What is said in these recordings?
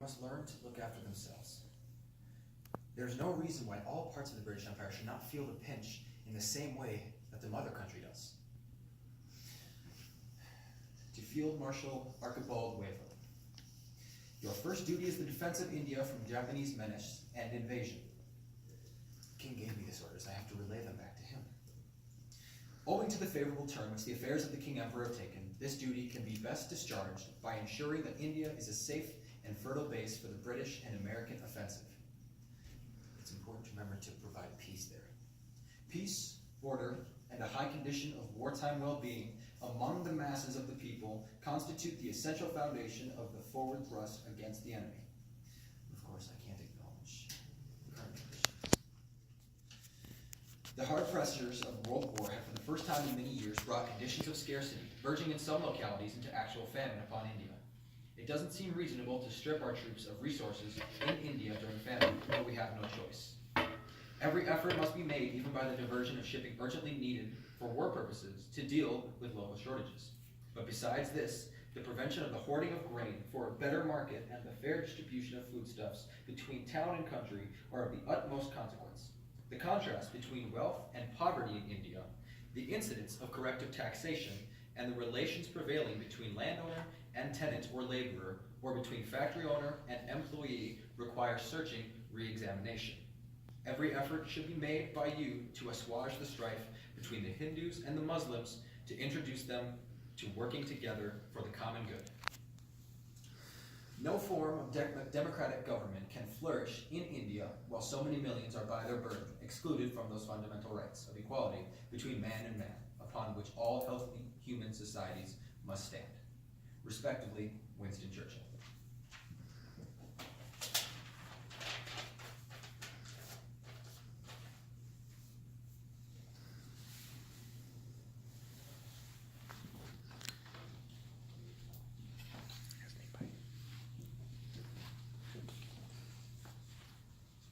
must learn to look after themselves. There's no reason why all parts of the British Empire should not feel the pinch in the same way that the mother country does. To Field Marshal Archibald Wavell. Your first duty is the defense of India from Japanese menace and invasion. The king gave me these orders. I have to relay them back to him. Owing to the favorable turn which the affairs of the King Emperor have taken, this duty can be best discharged by ensuring that India is a safe and fertile base for the British and American offensive. It's important to remember to provide peace there. Peace, order, and a high condition of wartime well-being among the masses of the people constitute the essential foundation of the forward thrust against the enemy. Of course, I can't acknowledge the current conditions. The hard pressures of World War have for the first time in many years brought conditions of scarcity, verging in some localities into actual famine upon India. It doesn't seem reasonable to strip our troops of resources in India during famine, but we have no choice. Every effort must be made, even by the diversion of shipping urgently needed for war purposes, to deal with local shortages. But besides this, the prevention of the hoarding of grain for a better market and the fair distribution of foodstuffs between town and country are of the utmost consequence. The contrast between wealth and poverty in India, the incidence of corrective taxation, and the relations prevailing between landowner and tenant or laborer, or between factory owner and employee, require searching re-examination. Every effort should be made by you to assuage the strife between the Hindus and the Muslims, to introduce them to working together for the common good. No form of democratic government can flourish in India while so many millions are by their birth excluded from those fundamental rights of equality between man and man, upon which all healthy human societies must stand. Respectively, Winston Churchill.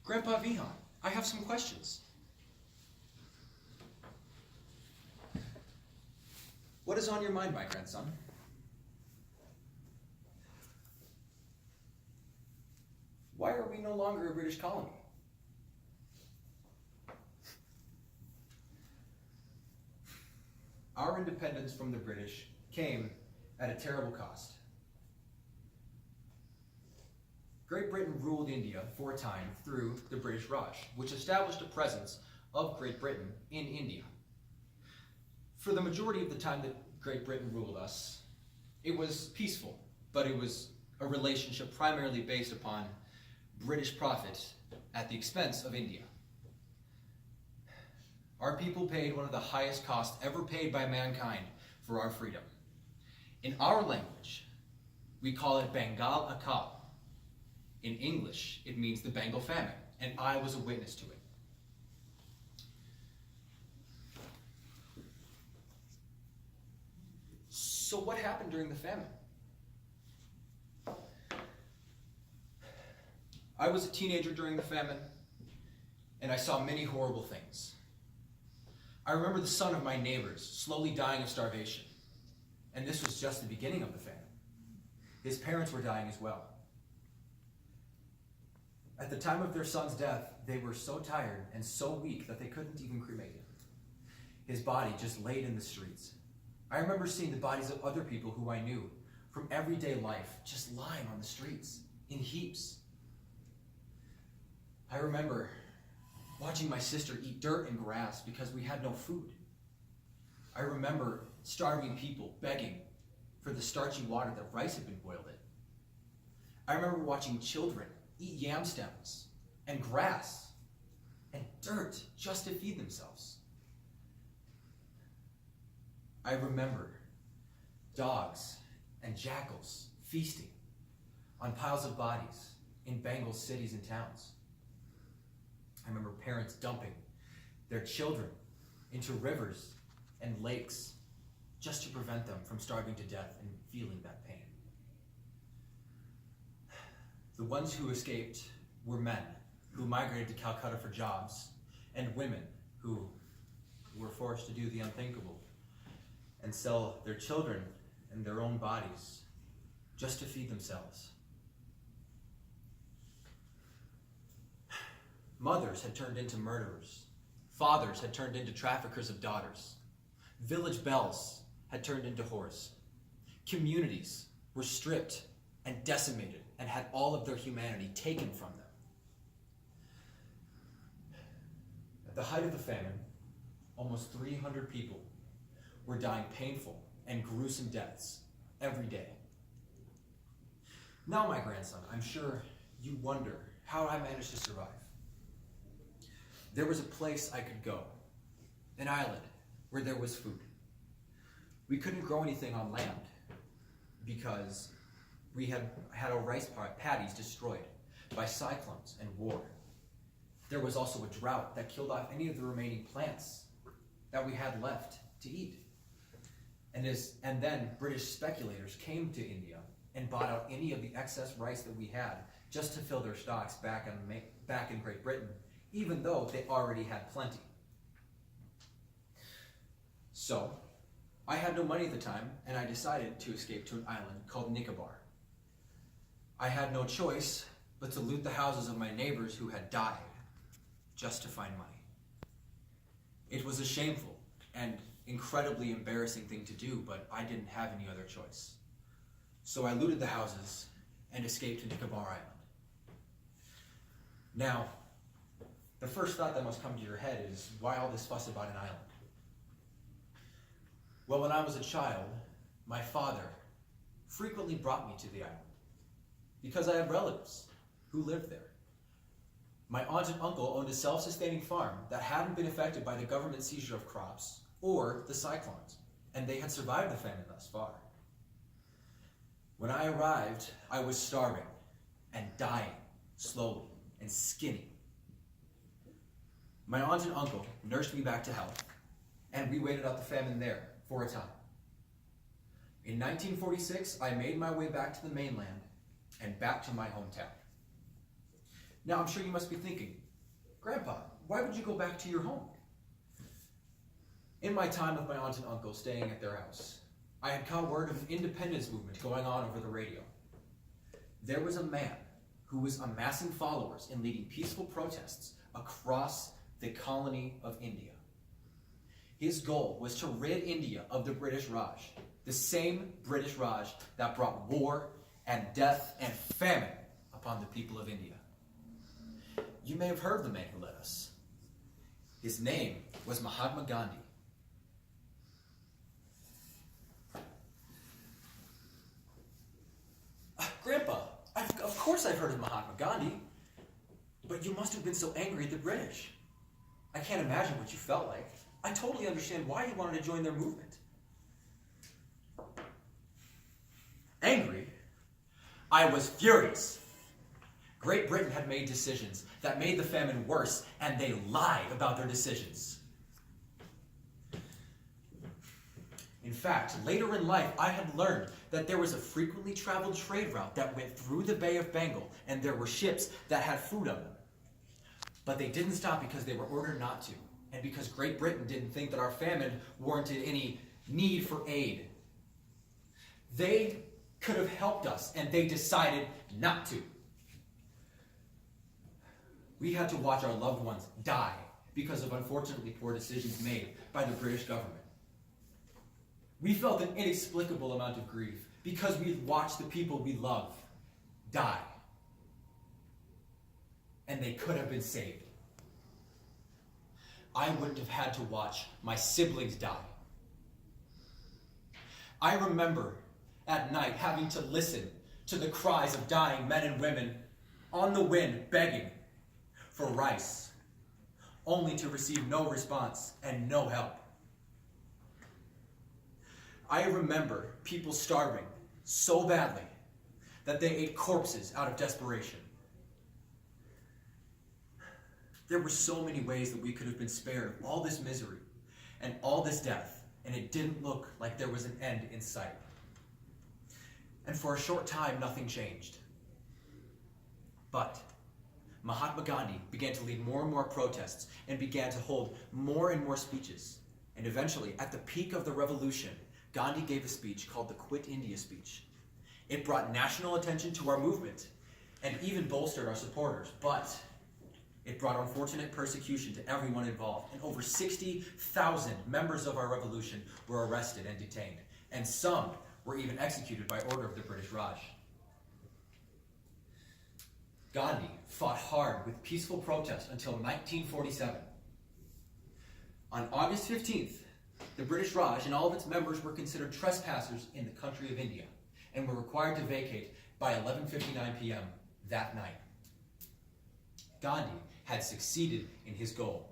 Grandpa Vihan, I have some questions. What is on your mind, my grandson? Why are we no longer a British colony? Our independence from the British came at a terrible cost. Great Britain ruled India for a time through the British Raj, which established a presence of Great Britain in India. For the majority of the time that Great Britain ruled us, it was peaceful, but it was a relationship primarily based upon British profit at the expense of India. Our people paid one of the highest costs ever paid by mankind for our freedom. In our language, we call it Bengal Akal. In English, it means the Bengal famine, and I was a witness to it. So what happened during the famine? I was a teenager during the famine, and I saw many horrible things. I remember the son of my neighbors slowly dying of starvation, and this was just the beginning of the famine. His parents were dying as well. At the time of their son's death, they were so tired and so weak that they couldn't even cremate him. His body just laid in the streets. I remember seeing the bodies of other people who I knew from everyday life just lying on the streets in heaps. I remember watching my sister eat dirt and grass because we had no food. I remember starving people begging for the starchy water that rice had been boiled in. I remember watching children eat yam stems and grass and dirt just to feed themselves. I remember dogs and jackals feasting on piles of bodies in Bengal cities and towns. I remember parents dumping their children into rivers and lakes just to prevent them from starving to death and feeling that pain. The ones who escaped were men who migrated to Calcutta for jobs, and women who were forced to do the unthinkable and sell their children and their own bodies just to feed themselves. Mothers had turned into murderers. Fathers had turned into traffickers of daughters. Village belles had turned into whores. Communities were stripped and decimated and had all of their humanity taken from them. At the height of the famine, almost 300 people were dying painful and gruesome deaths every day. Now, my grandson, I'm sure you wonder how I managed to survive. There was a place I could go, an island where there was food. We couldn't grow anything on land because we had our rice paddies destroyed by cyclones and war. There was also a drought that killed off any of the remaining plants that we had left to eat. And then British speculators came to India and bought out any of the excess rice that we had just to fill their stocks back in Great Britain, even though they already had plenty. So, I had no money at the time, and I decided to escape to an island called Nicobar. I had no choice but to loot the houses of my neighbors who had died just to find money. It was a shameful and incredibly embarrassing thing to do, but I didn't have any other choice. So I looted the houses and escaped to Nicobar Island. Now, the first thought that must come to your head is, why all this fuss about an island? Well, when I was a child, my father frequently brought me to the island because I have relatives who lived there. My aunt and uncle owned a self-sustaining farm that hadn't been affected by the government seizure of crops or the cyclones, and they had survived the famine thus far. When I arrived, I was starving and dying slowly and skinny. My aunt and uncle nursed me back to health, and we waited out the famine there for a time. In 1946, I made my way back to the mainland and back to my hometown. Now, I'm sure you must be thinking, Grandpa, why would you go back to your home? In my time with my aunt and uncle staying at their house, I had caught word of an independence movement going on over the radio. There was a man who was amassing followers and leading peaceful protests across the colony of India. His goal was to rid India of the British Raj, the same British Raj that brought war and death and famine upon the people of India. You may have heard of the man who led us. His name was Mahatma Gandhi. Grandpa, of course I've heard of Mahatma Gandhi, but you must have been so angry at the British. I can't imagine what you felt like. I totally understand why you wanted to join their movement. Angry? I was furious. Great Britain had made decisions that made the famine worse, and they lied about their decisions. In fact, later in life, I had learned that there was a frequently traveled trade route that went through the Bay of Bengal, and there were ships that had food on them. But they didn't stop because they were ordered not to, and because Great Britain didn't think that our famine warranted any need for aid. They could have helped us, and they decided not to. We had to watch our loved ones die because of unfortunately poor decisions made by the British government. We felt an inexplicable amount of grief because we watched the people we love die. And they could have been saved. I wouldn't have had to watch my siblings die. I remember at night having to listen to the cries of dying men and women on the wind begging for rice, only to receive no response and no help. I remember people starving so badly that they ate corpses out of desperation. There were so many ways that we could have been spared of all this misery and all this death, and it didn't look like there was an end in sight. And for a short time, nothing changed. But Mahatma Gandhi began to lead more and more protests and began to hold more and more speeches. And eventually, at the peak of the revolution, Gandhi gave a speech called the Quit India speech. It brought national attention to our movement and even bolstered our supporters. But It brought unfortunate persecution to everyone involved, and over 60,000 members of our revolution were arrested and detained, and some were even executed by order of the British Raj. Gandhi fought hard with peaceful protest until 1947. On August 15th, the British Raj and all of its members were considered trespassers in the country of India and were required to vacate by 11:59 p.m. that night. Gandhi had succeeded in his goal.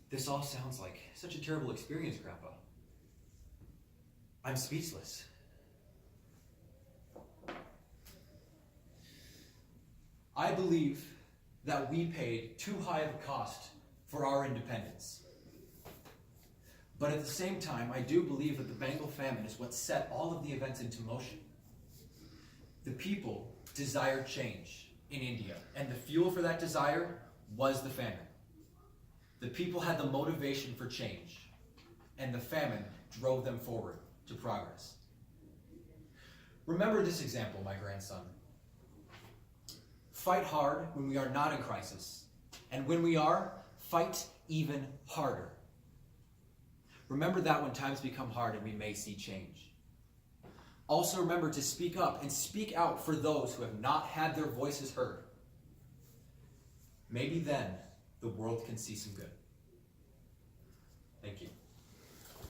This all sounds like such a terrible experience, Grandpa. I'm speechless. I believe that we paid too high of a cost for our independence. But at the same time, I do believe that the Bengal famine is what set all of the events into motion. The people desired change in India, and the fuel for that desire was the famine. The people had the motivation for change, and the famine drove them forward to progress. Remember this example, my grandson. Fight hard when we are not in crisis, and when we are, fight even harder. Remember that when times become hard and we may see change. Also remember to speak up and speak out for those who have not had their voices heard. Maybe then the world can see some good. Thank you.